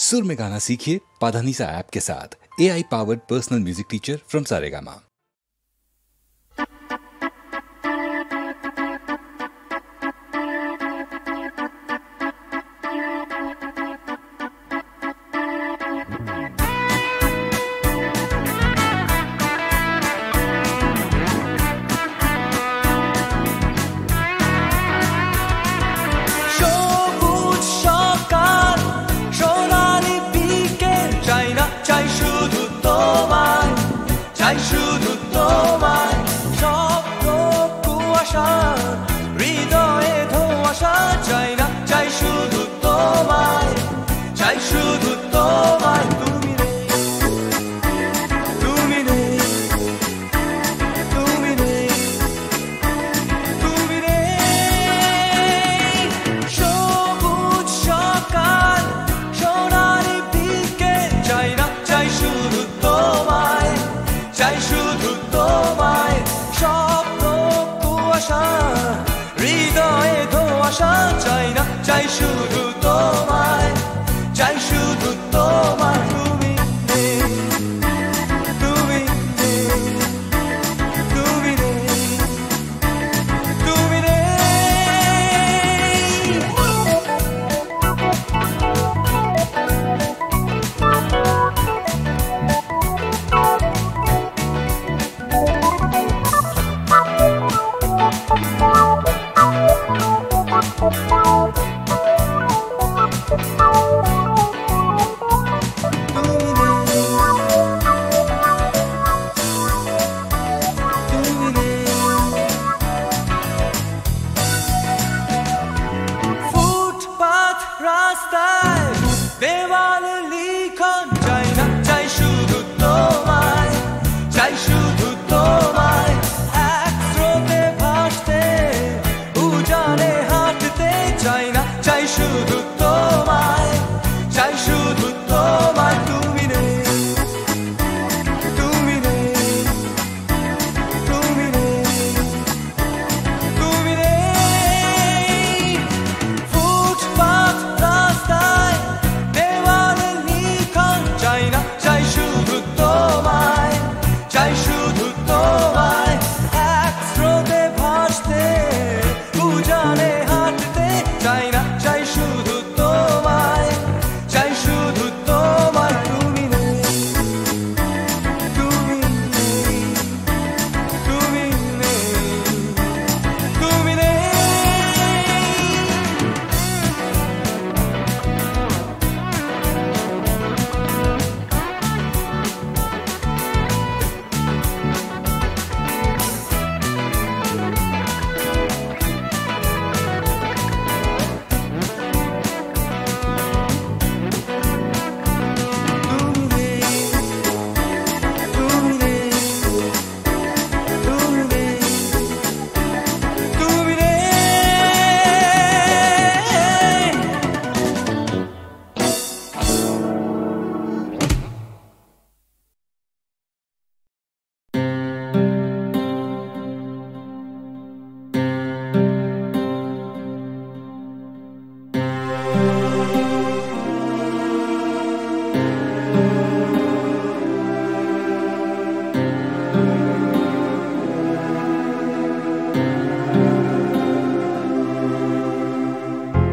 सुर में गाना सीखिए पाधानीसा ऐप के साथ। AI powered personal music teacher from Saregama. চাই শুধু তোমায়, চাই শুধু তোমায়, তুমি নেই, তুমি নেই, তুমি নেই, তুমি নেই। দেওয়ালে লিখন চাই না, চাই শুধু তোমায়, চাই শুধু তোমায়, এক স্রোতে ভাসতে উজানে হাঁটতে চাই না, চাই শুধু তোমায়, চাই শুধু তোমায়, তুমি নেই, তুমি নেই, তুমি নেই, তুমি নেই। ফুটপাত রাস্তায় চাই না, চাই শুধু তোমায়, চাই শুধু তোমায়, এক স্রোতে ভাসতে উজানে হাঁটতে চাই না, চাই শুধু তোমায়, চাই শুধু তোমায়, তুমি নেই, তুমি নেই, তুমি নেই, তুমি নেই।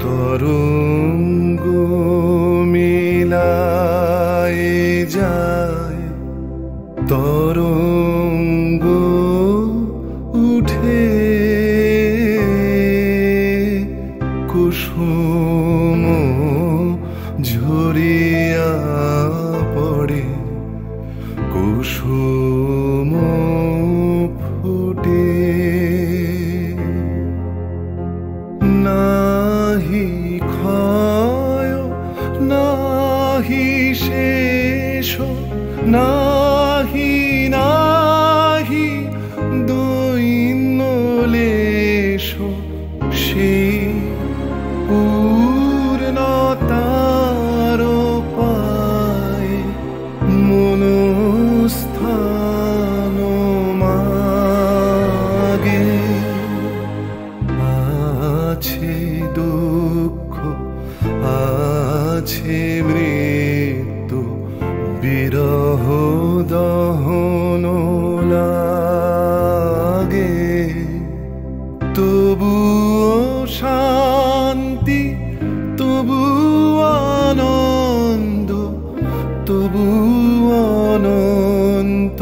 তরঙ্গ মিলায় যায়, তরঙ্গ উঠে কুসুম ঝরিয়া পড়ে, কুসুম ফুটে, নাহি ক্ষয় নাহি শেষ, নাহি নাহি দৈন্য লেশ, সেই পূর্ণতার পায় মনস্থান মাগে। আছে দুঃখ আছে মৃত্যু বিরহ দহন লাগে, তবুও শান্তি, তবু আনন্দ, তবু অনন্ত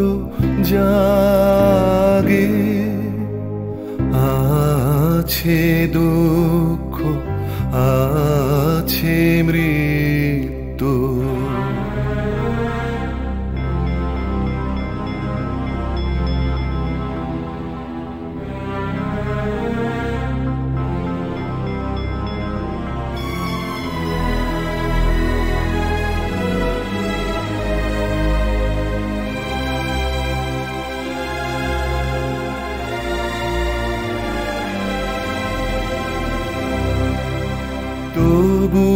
জাগে। আছে দুঃখ, আছে মৃত্যু, তবু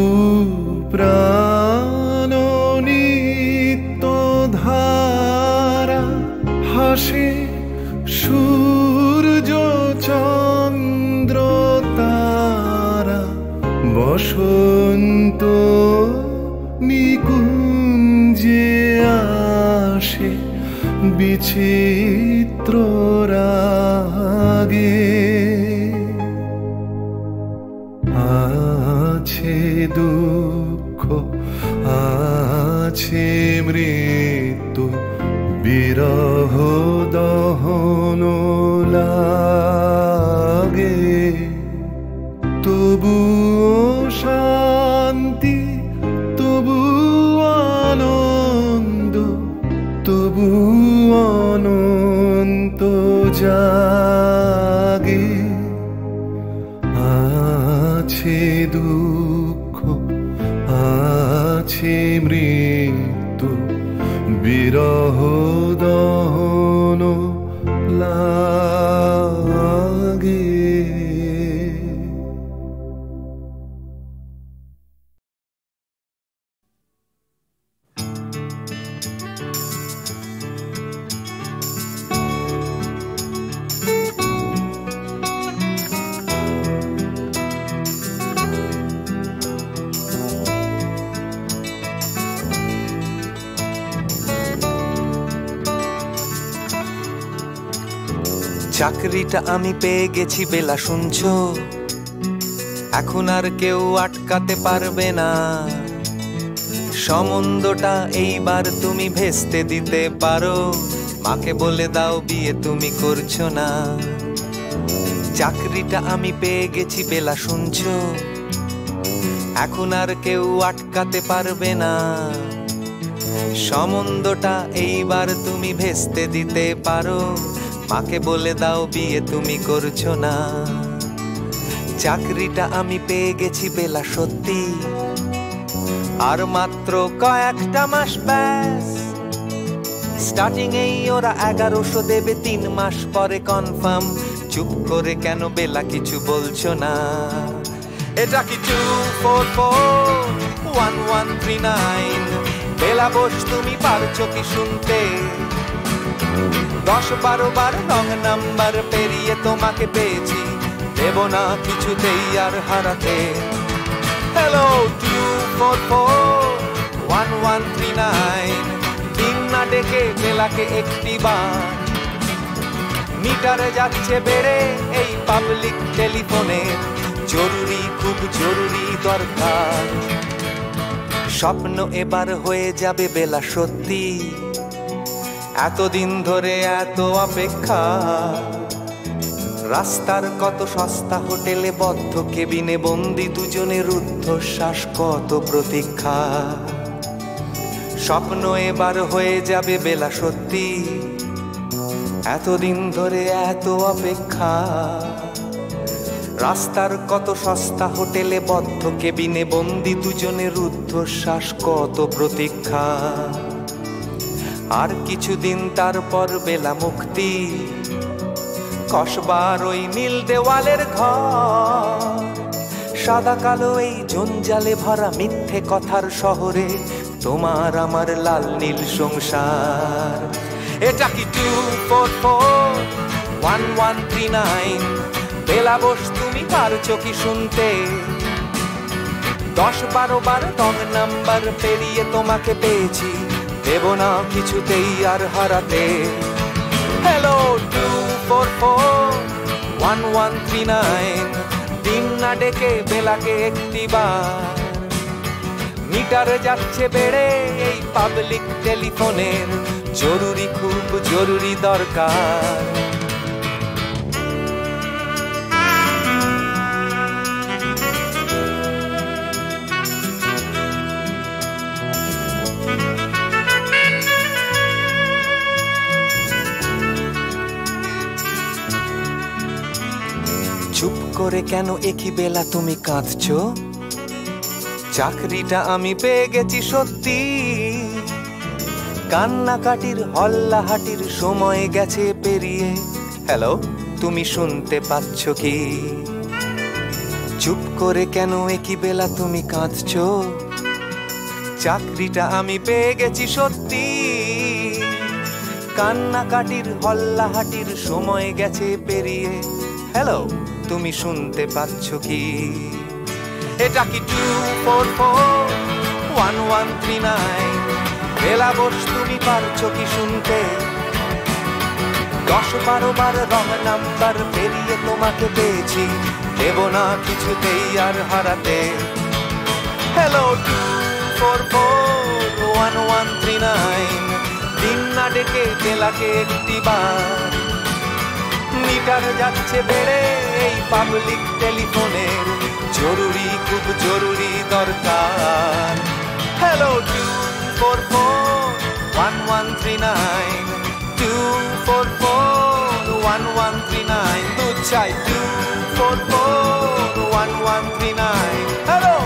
প্রাণ নিত্য ধারা হাসে, সূর্য চন্দ্র তারা, বসন্ত নিকুঞ্জে আসে বিচিত্র রাগে। আছে দুঃখ, আছে মৃত্যু, বিরহ দহন লাগে, তবু শান্তি, তবু আনন্দ, তবু অনন্ত জাগে। আছে দুঃখ, আছে মৃত্যু, বিরহ দহন লাগে। চাকরিটা আমি পেয়ে গেছি বেলা, শুনছো? এখন আর কেউ আটকাতে পারবে না। সম্বন্ধটা এইবার তুমি ভেস্তে দিতে পারো, মাকে বলে দাও বিয়ে তুমি করছো না। চাকরিটা আমি পেয়ে গেছি বেলা, শুনছো? এখন আর কেউ আটকাতে পারবে না। সম্বন্ধটা এইবার তুমি ভেস্তে দিতে পারো, মাকে বলে দাও বিয়ে তুমি করছো না। চাকরিটা আমি পেয়ে গেছি বেলা, সত্যি আর মাত্র কয়েকটা মাস ব্যাস। স্টার্টিং এই ওরা 1100 দেবে, 3 মাস পরে কনফার্ম। চুপ করে কেন বেলা কিছু বলছো না? এটা কি 2441139? বেলা বোস তুমি পারছো কি শুনতে? 10-12 বার রং নাম্বার পেরিয়ে তোমাকে পেয়েছি, দেব না কিছুতেই আর হারাতে। হ্যালো 2441139, দিন না ডেকে বেলাকে একটি বার। মিটারে যাচ্ছে বেড়ে এই পাবলিক টেলিফোনে, জরুরি খুব জরুরি দরকার। স্বপ্ন এবার হয়ে যাবে বেলা, সত্যি এতদিন ধরে এত অপেক্ষা। রাস্তার কত সস্তা হোটেলে বদ্ধ কেবিনে বন্দি দুজনের রুদ্ধশ্বাস, কত প্রতীক্ষা। স্বপ্ন এবার হয়ে যাবে বেলা, সত্যি এতদিন ধরে এত অপেক্ষা। রাস্তার কত সস্তা হোটেলে বদ্ধ কেবিনে বন্দি দুজনের রুদ্ধশ্বাস, কত প্রতীক্ষা। আর কিছুদিন তারপর বেলা মুক্তি, কসবার ওই নীল দেওয়ালের ঘর। সাদা কালো এই জঞ্জালে ভরা মিথ্যে কথার শহরে তোমার আমার লাল নীল সংসার। এটা কি 2441139? বেলা বোস তুমি পারছো কি শুনতে? 10-12 বার রং নাম্বার পেরিয়ে তোমাকে পেয়েছি, দেব না কিছুতেই আর হারাতে। হ্যালো 244-1139, দিন না ডেকে বেলাকে একটিবার। মিটার যাচ্ছে বেড়ে এই পাবলিক টেলিফোনের, জরুরি খুব জরুরি দরকার। চুপ করে কেন একই বেলা তুমি কাঁদছো? চাকরিটা আমি পেয়ে গেছি সত্যি, কান্নাকাটির হল্লাহাটির সময় গেছে পেরিয়ে। হ্যালো, তুমি শুনতে পাচ্ছ কি? চুপ করে কেন একই বেলা তুমি কাঁদছো? চাকরিটা আমি পেয়ে গেছি সত্যি, কান্নাকাটির হল্লাহাটির সময় গেছে পেরিয়ে। হ্যালো, তুমি শুনতে পাচ্ছ কি? এটা কি 244-1139? বেলা বস তুমি পারছো কি শুনতে? 10-12 বার রং নাম্বার পেরিয়ে তোমাকে পেয়েছি, দেব না কিছুতেই আর হারাতে। হ্যালো 244-1139, দিন না ডেকে বেলাকে একটিবার। মিটার যাচ্ছে বেড়ে এই পাবলিক টেলিফোনের, জরুরি খুব জরুরি দরকার। হ্যালো 244-1139, 244-1139, দুধ চাই 244-1139। Hello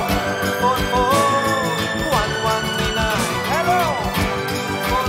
244-1139, hello 244-1139।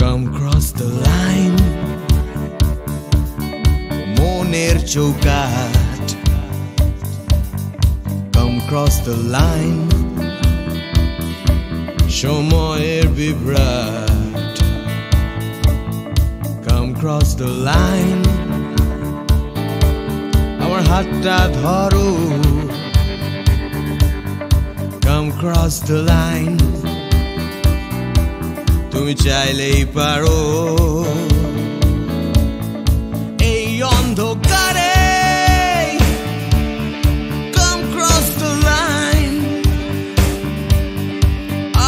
Come cross the line, মনের চৌকাঠ। Come cross the line, সময়ের বিভ্রাট। Come cross the line, আমার হাতটা ধরো। Come cross the line, তুমি চাইলেই পারো। এই অন্ধকারে Come cross the line,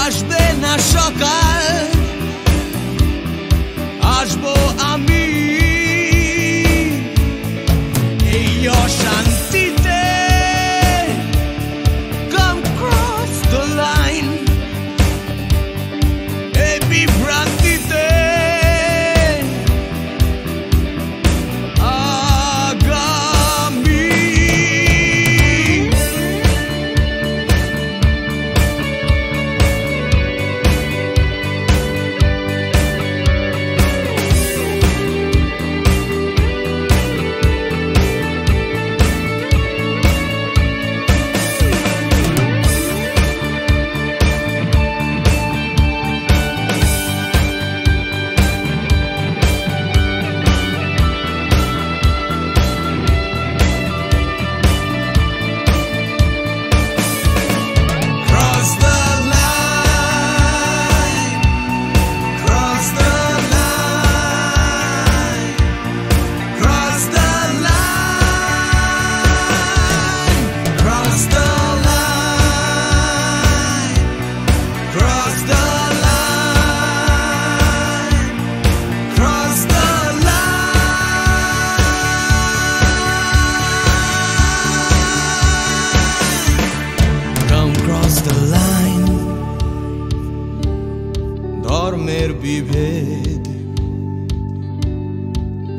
আসবে না সকাল, আসবো আমি। এই অশান্তিতে Come cross the line, এই বিভ্রান্তিতে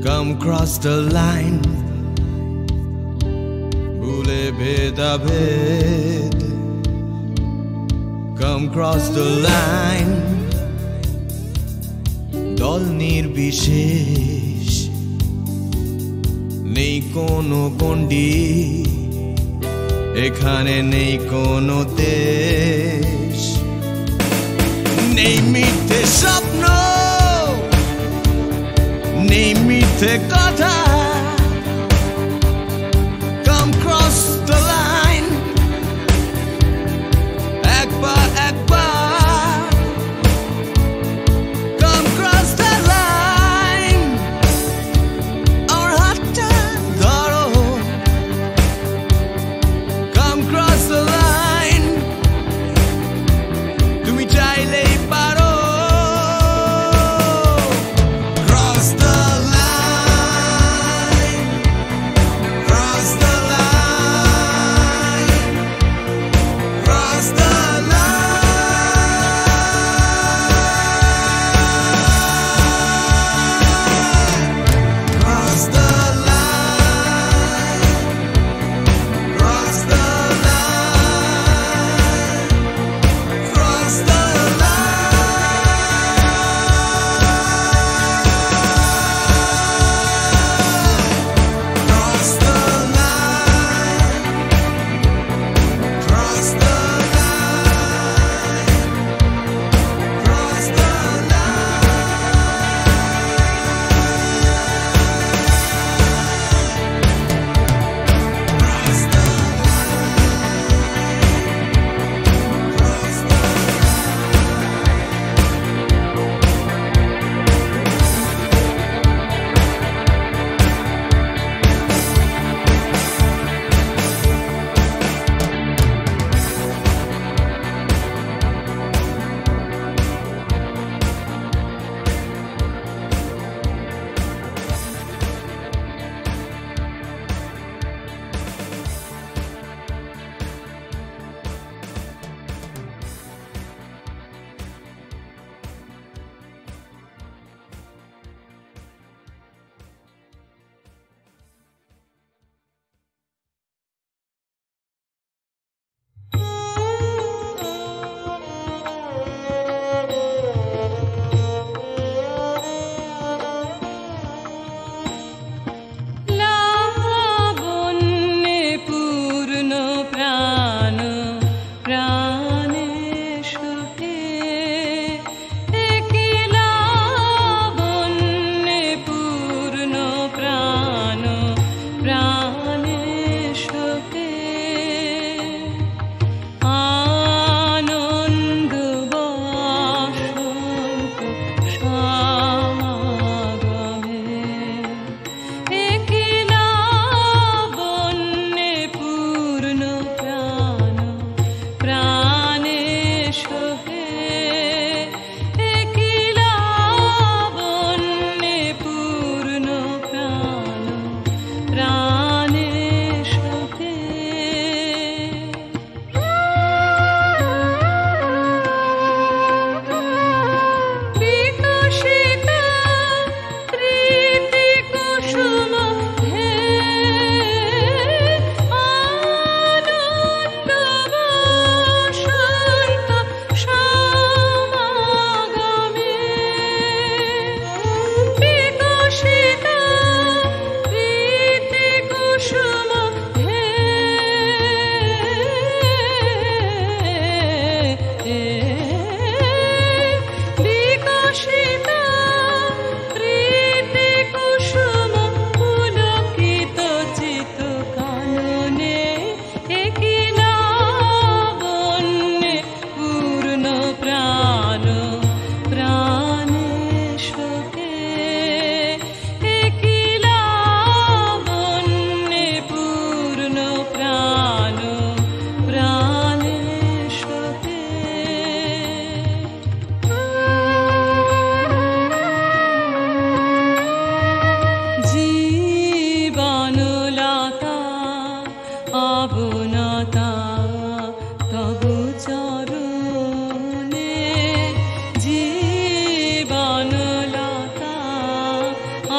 Come cross the line, ভুলে ভেদাভেদ। Come cross the line, দল নির্বিশেষ, নেই কোনো গণ্ডি, এখানে নেই কোনো দেশ, নেই মিথ্যে স্বপ্ন, নেই মিথ্যে কথা। Come cross the line, একবার একবার। Come cross the line, আমার হাতটা ধরো। Come cross the line, তুমি চাইলেই পারো। Cross the line,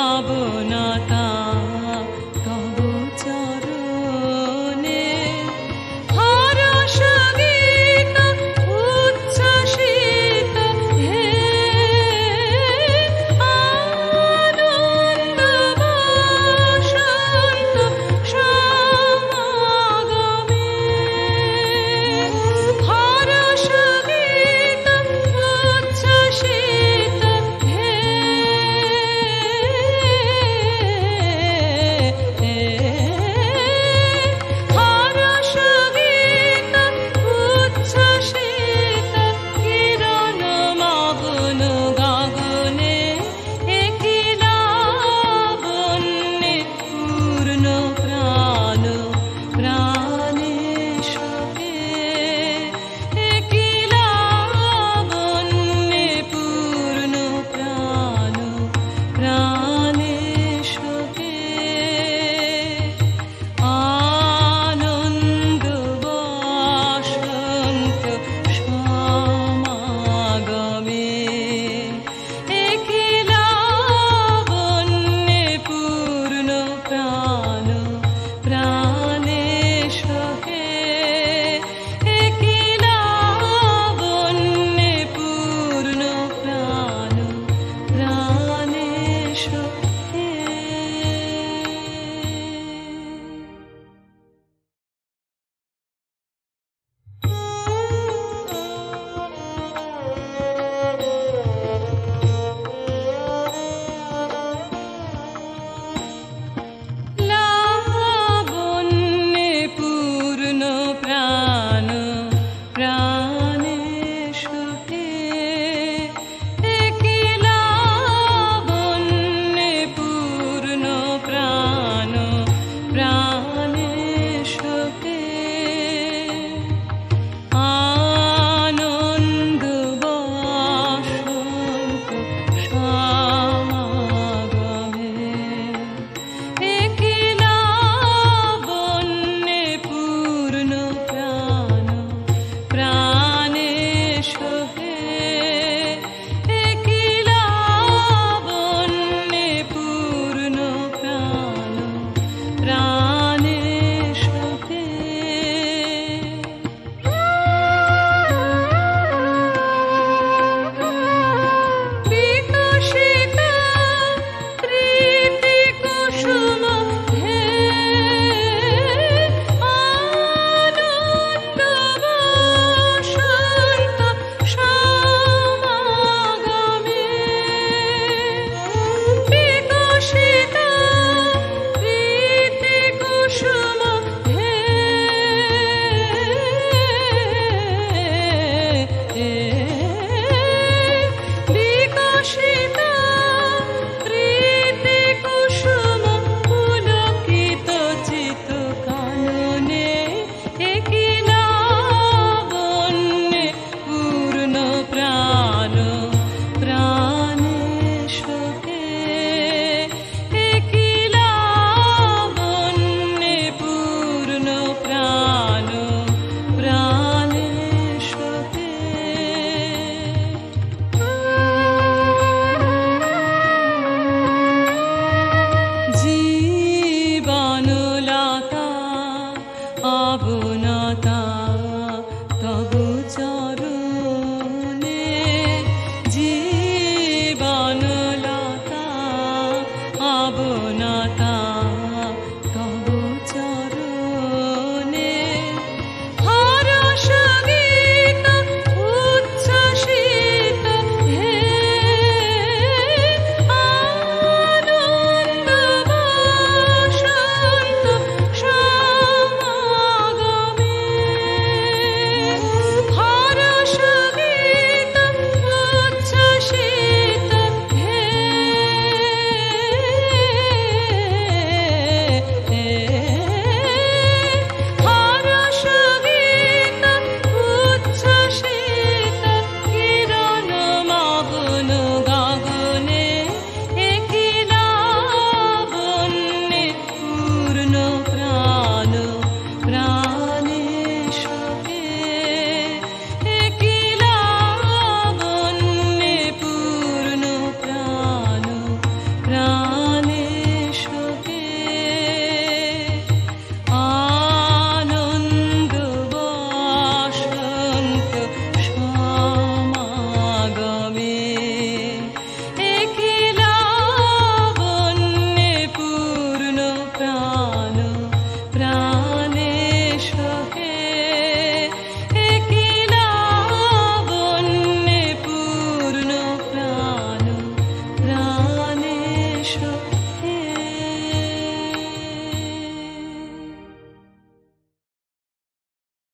আবনতা তব চরণে হরষ গীত উচ্ছ্বসিত হে আনন্দ বসন্ত সমাগমে হরষ গীত উচ্ছ্বসিত হে হরষ গীত উচ্ছ্বসিত কিরণ মগ্ন গগনে একি লাবণ্যে পূর্ণ প্রাণ প্রাণে শোকে একি লাবণ্যে পূর্ণ প্রাণ প্রাণে শোকে আনন্দ বসন্ত সমাগমে একি লাবণ্যে পূর্ণ প্রাণ প্রাণে শোকে একি লাবণ্যে পূর্ণ প্রাণ প্রাণে শোকে লাবণ্যে পূর্ণ প্রাণ প্রাণে শোকে একি লাবণ্যে পূর্ণ প্রাণ প্রাণে শোকে আনন্দ বসন্ত সমাগমে একি লাবণ্যে পূর্ণ প্রাণ প্রাণে শোকে একি লাবণ্যে পূর্ণ প্রাণ প্রাণে শোকে বিকশিত প্রীতি কুসুম হে আনন্দ বসন্ত সমাগমে বিকশিত প্রীতি কুসুম হে বিকশিত প্রীতি কুসুম পুলকিত চিত কাননে একি লাবণ্যে পূর্ণ প্রাণ প্রাণে শোকে একি লাবণ্যে পূর্ণ প্রাণ প্রাণে শোকে জীবনলতা আবনতা তব চরণে জীবনলতা আবনতা